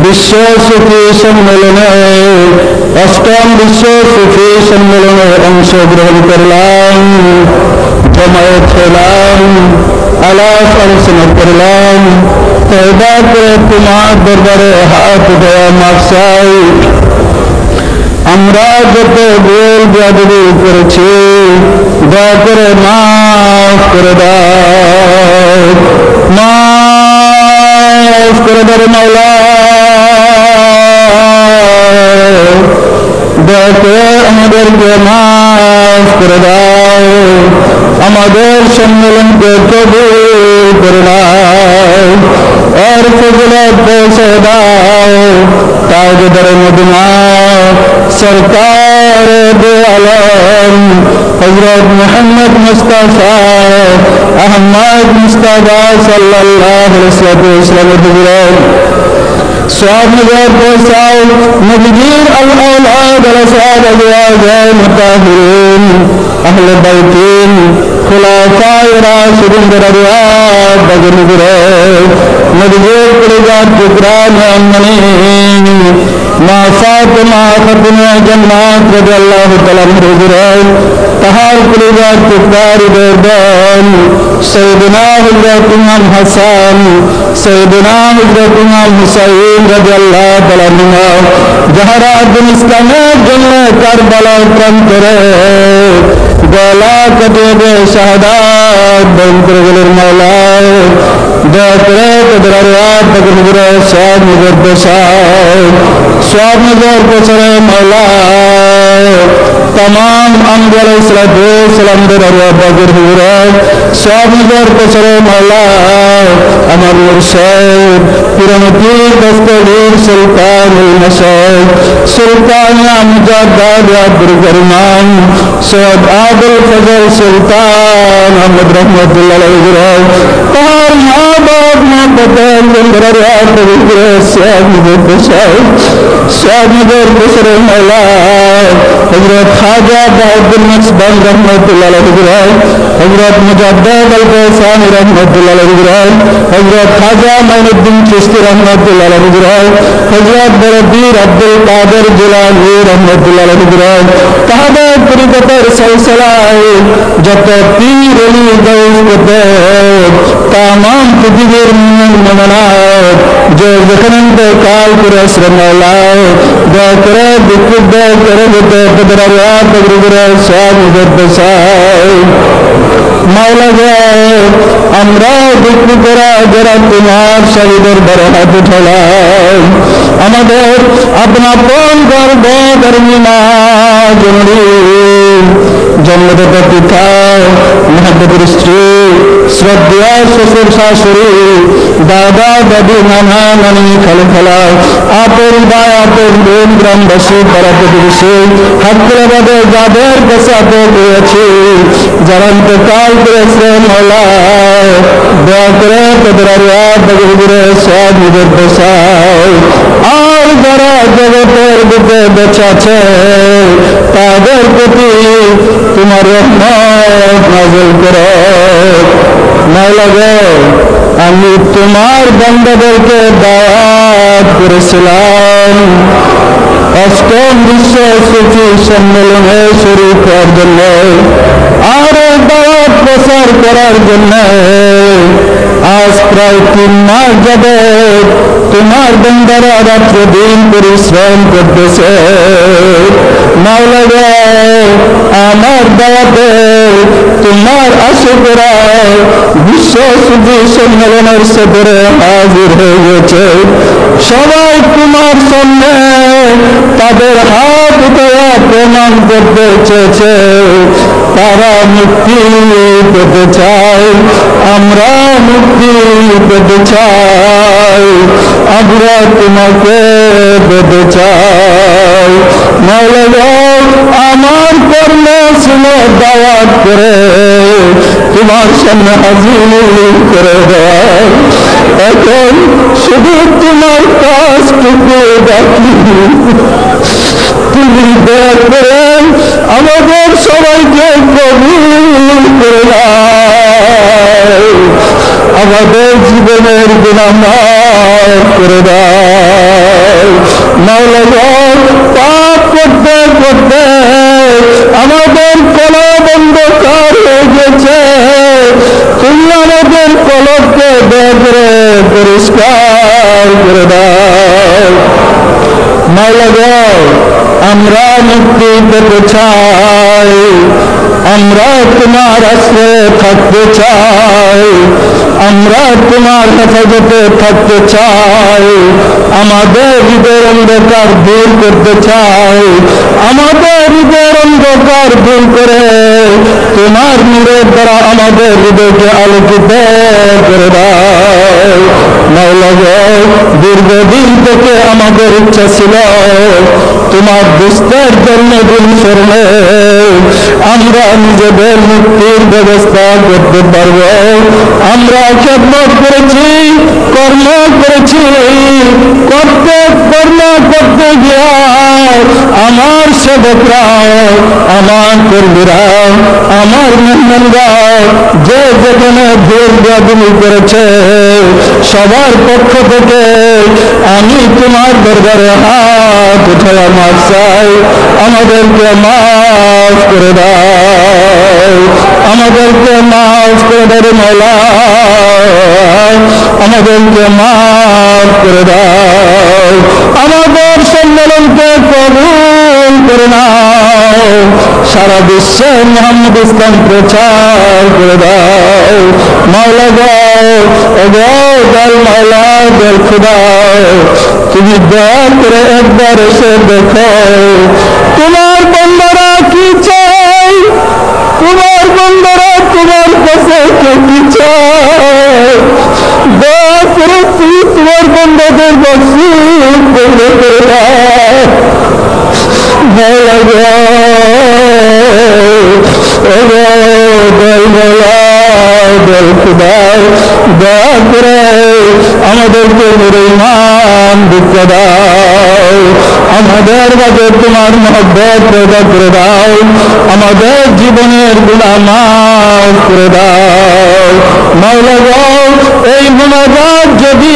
বিশ্ব সুফি সম্মেলনে, অষ্টম বিশ্ব সুফি সম্মেলনে অংশগ্রহণ করলাম, জমায়েত হলাম, আলাপ আলোচনা করলাম। তওবা করে তোমার দরবারে হাত দেওয়া মাফ চাই। আমরা যত ভুল বেয়াদবি করেছি, দয়া করে মাফ করে দাও, মাফ করে দাও মাওলা। দয়া করে আমাদেরকে মাফ করে দাও, আমাদের সম্মেলনকে কবুল করে নাও, আর ফজিলত পৌঁছে দাও তাজদার মদিনা সরকার দো আলম হযরত মুহাম্মদ মুস্তাফা আহমদ মুস্তাফা সাল্লাল্লাহু আলাইহি ওয়াসাল্লাম। সওয়াব নজর পৌঁছাও নবীর আল আওলাদ ওয়াল সাহাবা মুতাহিরিন আহলে বাইতিন খুলাফায়ে রাশিদিন দরবার বজনগুরে নবীর পরিবার টুকরা মুমিনিন মা ফাতিমা খাতুনে জান্নাত রাদিয়াল্লাহু তাআলা আনহা তাহার পরিবার টুকরার বেদন সাইয়্যিদনা হযরত ইমাম হাসান সাইয়্যিদনা হযরত ইমাম হুসাইন রাদিয়াল্লাহু তাআলা আনহা যাহারা দিন ইসলামের জন্য কারবালার প্রান্তরে গলা কাটিয়ে শাহাদাত বরণ করে গেলেন। মাওলা দয়া করে তাদের আরওয়াহ তাকবীরে সওয়াব নজর বসাও, সওয়াব নজর বসাও মাওলা। तमाम अंबिया अलैहिस्सलामদের আরওয়াহ বাগের হুজুরে সওয়াব নজর বসাও মাওলা। আমার মুর্শিদ পীরমতির দস্তগীর সুলতানুল মশাইখ সুলতান মুজাদ্দাদ আব্দুল করিম সৈয়দ আবুল ফজল সুলতান আহমদ রহমতুল্লাহ আলাইহি তার মা বাপ মা পতেন জন্দরের আত্মবিগ্রহ সওয়াব নজর বসাও, সওয়াব নজর বসাও মাওলা। হযরত খাজা বাউদ্দিন নকশবন্দ রহমতুল্লাহ আলাইহি, হযরত মুজাদ্দিদ আল কায়সানি রহমতুল্লাহ আলাইহি, হযরত খাজা মাইনুদ্দিন চিশতি রহমতুল্লাহ আলাইহি, হযরত বরদীর আব্দুল কাদের জিলানী রহমতুল্লাহ আলাইহি, তাহাদের তরিকতের সিলসিলায় যত পীর ওলি গাউস কুতুব তামাম পৃথিবীর মুমিনাত যে যেখানে কাল করে শ্রমলায় দয়া করে দুঃখ দয়া করে দিতে পদরায়া তগরিবরে সব উদ্দেশ্য মাওলা যায় আমরা দুঃখ করা যারা তোমার শহীদের বড় হাত উঠালাম আমাদের আপনা পণ গর্ব ধর্মী মা জননী জন্মদাতা পিতা মহাদেবের স্ত্রী শ্রদ্ধা শ্বশুর শাশুড়ি দাদা দাদি নানা নানি খালা খালা আপন ভাই আপন বোন গ্রামবাসী পাড়া প্রতিবেশী হাতগুলোবাদে যাদের কাছে আপন রয়েছে যারা ইন্তকাল করেছে মওলা দয়া করে তাদের আল্লাহ বগিরে সব নিজের পেশায় আর যারা জগতের বুকে বেঁচে আছে তাদের প্রতি তোমার রহমত নাযিল করো মাওলা গো আমি তোমার বান্দাদেরকে দাওয়াত করেছিলাম অষ্টম বিশ্ব সূচি সম্মেলনে শরীক হওয়ার জন্য আর দাওয়াত প্রচার করার জন্য আজ প্রায় 3 মাস যাবে তোমার বান্দারা রাত্র দিন পরিশ্রম করতেছে মাওলা গো আমার দাওয়াতে তোমার আশিকরা বিশ্ব সূচি সম্মেলনের সদরে হাজির হয়ে গেছে সবাই তোমার সামনে তাদের হাত উঠে প্রণাম করতে চেয়েছে তারা মুক্তি পেতে চায় আমরা মুক্তি পেতে চাই আমরা তোমাকে পেতে চাই মাওলা গো আমার কর্ম ছিল দাওয়াত করে তোমার সামনে হাজির করে দেওয়া এখন শুধু তোমার কাজটুকু বাকি তুমি দয়া করে আমাদের সবাইকে কবুল করে দাও আমাদের জীবনের গুনাহ মাফ করে দাও মাওলা গো পাপ করতে করতে আমাদের কলব অন্ধকার হয়ে গেছে তুমি আমাদের কলবকে দয়া করে পরিষ্কার করে দাও মাওলা গো আমরা মুক্তি পেতে চাই আমরা তোমার আশ্রয়ে থাকতে চাই আমরা তোমার হেফাজতে থাকতে চাই আমাদের হৃদয়ের অন্ধকার দূর করতে চাই আমাদের হৃদয়ের অন্ধকার দূর করে তোমার নূরের দ্বারা আমাদের হৃদয়কে আলোকিত করে দাও মাওলা গো দীর্ঘদিন থেকে আমাদের ইচ্ছা ছিল তোমার দুস্তের জন্মদিন স্মরণে আমরা নিজেদের মুক্তির ব্যবস্থা করতে পারব আমরা খেদমত করেছি কর্ম করেছি কর্ম করতে গিয়া আমার সেবকরা আমার কর্মীরা আমার মেহমানরা যে যেখানে ভুল বেয়াদবি করেছে সবার পক্ষ থেকে আমি তোমার দরবারে হাত উঠায়া মাফ চাই আমাদেরকে মাফ করে দাও আমাদেরকে মাফ করে দাও মাওলা আমাদেরকে মাফ করে দাও আমাদের সম্মেলনকে কবুল করে নাও সারা বিশ্বে মুহাম্মদ ইসলাম প্রচার করে দাও মাওলা গো দয়াল মাওলা দয়াল খুদা তুমি দয়া করে একবার এসে দেখো তোমার বান্দারা কি চাই তোমার বান্দারা তোমার কাছে কি চাই দয়া করে তুমি তোমার বান্দাদের নসিব করে দাও মাওলা গো দয়াল মাওলা দয়াল খুদা দয়া করে আমাদেরকে নূরে ঈমান দিতে দাও আমাদের মাঝে তোমার মহব্বত পয়দা করে দাও আমাদের জীবনের গুনাহ মাফ করে দাও মাওলা গো এই মুনাজাত যদি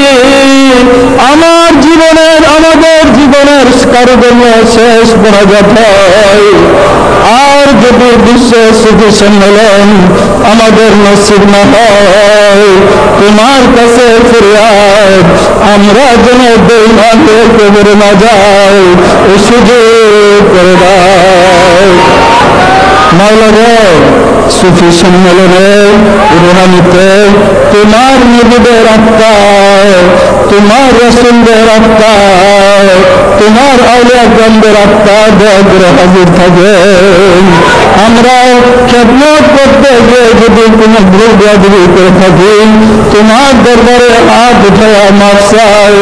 আমাদের জীবনের কারো জন্য শেষ মুনাজাত হয় আর যদি বিশ্ব সুফি সম্মেলন আমাদের নসিব না হয়, তোমার কাছে ফরিয়াদ আমরা যেন বেঈমানের কবরে না যাই, এই সুযোগ করে দাও। মাওলা গো, সুফি সম্মেলনে রুহানিতে তোমার নবীদের আত্মায়, তোমার রাসূলদের আত্মায়, তোমার আউলিয়া কেরামদের আত্মা দয়া করে হাজির থাকেন। আমরা খেদমত করতে গিয়ে যদি কোনো ভুল বেয়াদবি করে থাকি, তোমার দরবারে হাত উঠায়া মাফ চাই,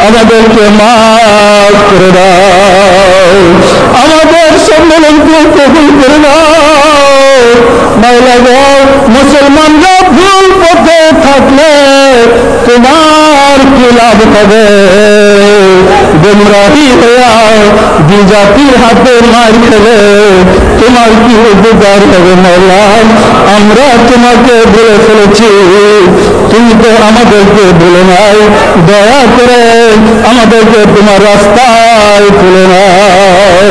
আমাদেরকে মাফ করে দাও, আমাদের সম্মেলনকে কবুল করে দাও। মাওলা গো, মুসলমানরা ভুল পথে থাকলে তোমার কি লাভ হবে? গুমরাহি হইয়া বিজাতির হাতে মার খেলে তোমার কি উপকার হবে? মাওলা, আমরা তোমাকে বলে ফেলেছি, তুমি তো আমাদেরকে বলে নাই, দয়া করে আমাদেরকে তোমার রাস্তায় তুলে নাও,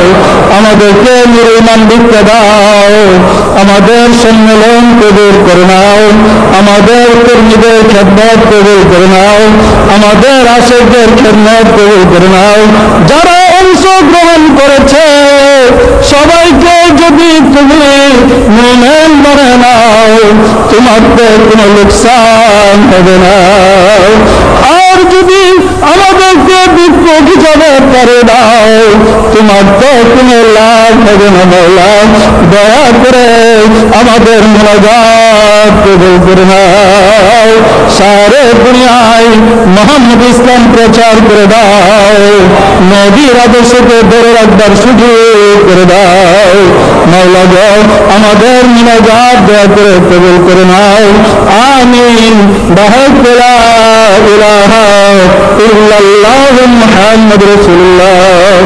আমাদেরকে নির্মাণ দিতে দাও, আমাদের সম্মেলন কবুল করে নাও, আমাদের কর্মীদের খেদমত কবুল করে নাও, আমাদের আশিকদের খেদমত কবুল করে নাও। যারা অংশগ্রহণ করেছে সবাইকে যদি তুমি মুমিন বানায় নাও, তোমার তো কোনো লোকসান হবে না। আর যদি আমাদেরকে বিপদ হিসাবে করে দাও, তোমার তো কোনো লাভ হবে না। মাওলা, দয়া করে আমাদের মুনাজাত কবুল করে নাও, সারে দুনিয়ায় মুহাম্মদ ইসলাম প্রচার করে দাও, নবীর আদর্শকে ধরে রাখবার সুযোগ করে দাও। মাওলা গো, আমাদের মুনাজাত দয়া করে কবুল করে নাও। আমিন। লা ইলাহা ইল্লাল্লাহু মুহাম্মাদুর রাসূলুল্লাহ।